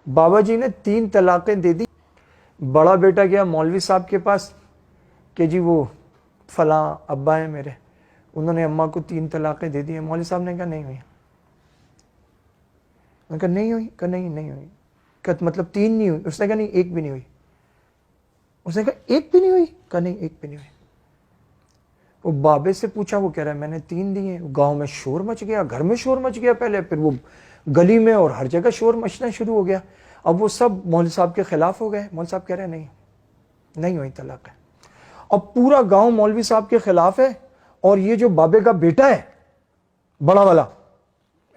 بابا جی نے 3 طلاقیں دے دی. بڑا بیٹا گیا مولوی صاحب کے پاس کہ جی وہ فلاں ابا ہیں میرے, انہوں نے اماں کو 3 طلاقیں دے دی ہیں. مولوی صاحب نے کہا نہیں ہوئی. انہوں نے کہا نہیں ہوئی, کہا نہیں ہوئی. کہا مطلب 3 نہیں ہوئی؟ اس نے کہا نہیں 1 بھی نہیں ہوئی. اس نے کہا 1 بھی نہیں ہوئی؟ کہا نہیں 1 بھی نہیں ہوئی. وہ بابے سے پوچھا, وہ کہہ رہا ہے میں نے 3 دی ہیں. گاؤں میں شور مچ گیا, گھر میں شور مچ گیا پہلے, پھر وہ گلی میں اور ہر جگہ شور مچنا شروع ہو گیا. اب وہ سب مولوی صاحب کے خلاف ہو گئے. مولوی صاحب کہہ رہے ہیں نہیں ہوئی طلاق ہے. اب پورا گاؤں مولوی صاحب کے خلاف ہے, اور یہ جو بابے کا بیٹا ہے بڑا والا,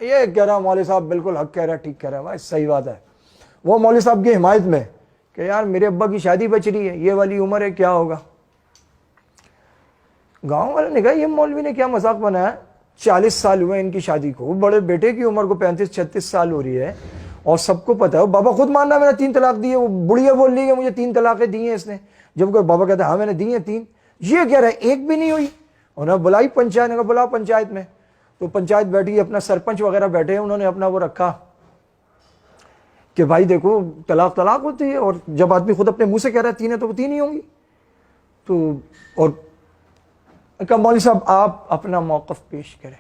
یہ کہہ رہا مولوی صاحب بالکل حق کہہ رہا ہے, ٹھیک کہہ رہا ہے, بھائی صحیح بات ہے. وہ مولوی صاحب کی حمایت میں کہ یار میرے ابا کی شادی بچ رہی ہے, یہ والی عمر ہے, کیا ہوگا. گاؤں والے نے کہا یہ مولوی نے کیا مذاق بنایا, 40 سال ہوئے ان کی شادی کو, بڑے بیٹے کی عمر کو 35-36 سال ہو رہی ہے, اور سب کو پتا ہے. بابا خود ماننا میں نے 3 طلاق دی ہے. وہ بڑھیا بول رہی ہے مجھے 3 طلاقیں دی ہیں اس نے, جب کوئی بابا کہتا ہے ہاں میں نے دی ہیں 3. یہ کہہ رہا ہے 1 بھی نہیں ہوئی. انہوں نے بلائی پنچایت, نے کہا بلاؤ پنچایت میں. تو پنچایت بیٹھی, اپنا سرپنچ وغیرہ بیٹھے ہیں, انہوں نے اپنا وہ رکھا کہ بھائی دیکھو طلاق ہوتی ہے, اور جب آدمی خود اپنے منہ سے کہہ رہا ہے 3 ہے تو وہ 3 ہی ہوں گی. تو اور کہا مولوی صاحب آپ اپنا موقف پیش کریں.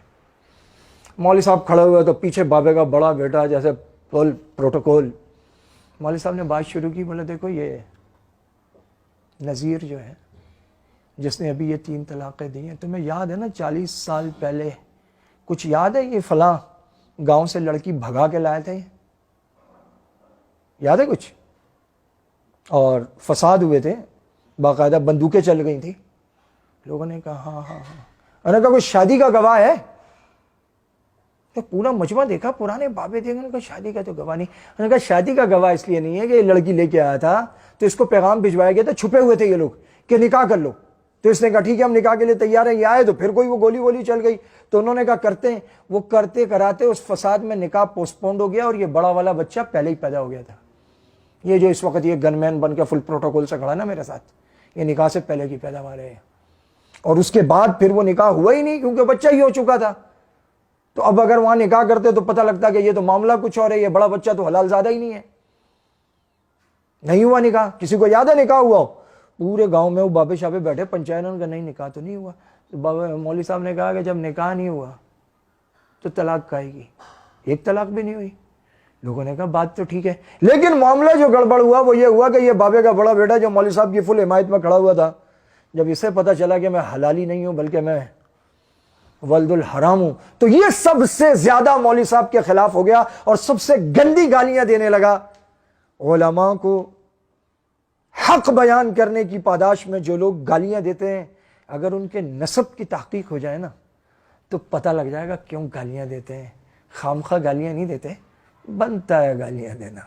مولوی صاحب کھڑے ہوئے تو پیچھے بابے کا بڑا بیٹا جیسے پروٹوکول. مولوی صاحب نے بات شروع کی, بولے دیکھو یہ نذیر جو ہے جس نے ابھی یہ 3 طلاقیں دی ہیں, تمہیں یاد ہے نا 40 سال پہلے کچھ یاد ہے یہ فلاں گاؤں سے لڑکی بھگا کے لائے تھے, یاد ہے کچھ؟ اور فساد ہوئے تھے, باقاعدہ بندوقیں چل گئی تھی. لوگوں نے کہا ہاں. انہوں نے کہا کوئی شادی کا گواہ ہے؟ تو پورا مجمع دیکھا, پرانے بابے دیکھے, انہوں نے کہا شادی کا تو گواہ نہیں. انہوں نے کہا شادی کا گواہ اس لیے نہیں ہے کہ یہ لڑکی لے کے آیا تھا تو اس کو پیغام بھجوایا گیا تھا, چھپے ہوئے تھے یہ لوگ کہ نکاح کر لو. تو اس نے کہا ٹھیک ہے ہم نکاح کے لیے تیار ہیں. یہ آئے تو پھر کوئی وہ گولی چل گئی, تو انہوں نے کہا کرتے ہیں. وہ کرتے کراتے اس فساد میں نکاح پوسٹ پونڈ ہو گیا, اور یہ بڑا والا بچہ پہلے ہی پیدا ہو گیا تھا. یہ جو اس وقت یہ گن مین بن کے فل پروٹوکول سے کھڑا نا میرے ساتھ, یہ نکاح سے پہلے کی پیداوار ہے. اور اس کے بعد پھر وہ نکاح ہوا ہی نہیں کیونکہ بچہ ہی ہو چکا تھا. تو اب اگر وہاں نکاح کرتے تو پتہ لگتا کہ یہ تو معاملہ کچھ اور ہے, یہ بڑا بچہ تو حلال زادہ ہی نہیں ہے. نہیں ہوا نکاح. کسی کو یاد ہے نکاح ہوا ہو؟ پورے گاؤں میں وہ بابے شابے بیٹھے, پنچایت نے کہا نہیں نکاح تو نہیں ہوا. تو بابا مولوی صاحب نے کہا کہ جب نکاح نہیں ہوا تو طلاق کہے گی, 1 طلاق بھی نہیں ہوئی. لوگوں نے کہا بات تو ٹھیک ہے, لیکن معاملہ جو گڑبڑ ہوا وہ یہ ہوا کہ یہ بابے کا بڑا بیٹا جو مولوی صاحب کی فل حمایت میں کھڑا ہوا تھا, جب اسے پتا چلا کہ میں حلالی نہیں ہوں بلکہ میں ولد الحرام ہوں, تو یہ سب سے زیادہ مولوی صاحب کے خلاف ہو گیا اور سب سے گندی گالیاں دینے لگا. علماء کو حق بیان کرنے کی پاداش میں جو لوگ گالیاں دیتے ہیں, اگر ان کے نسب کی تحقیق ہو جائے نا تو پتہ لگ جائے گا کیوں گالیاں دیتے ہیں. خامخواہ گالیاں نہیں دیتے, بنتا ہے گالیاں دینا.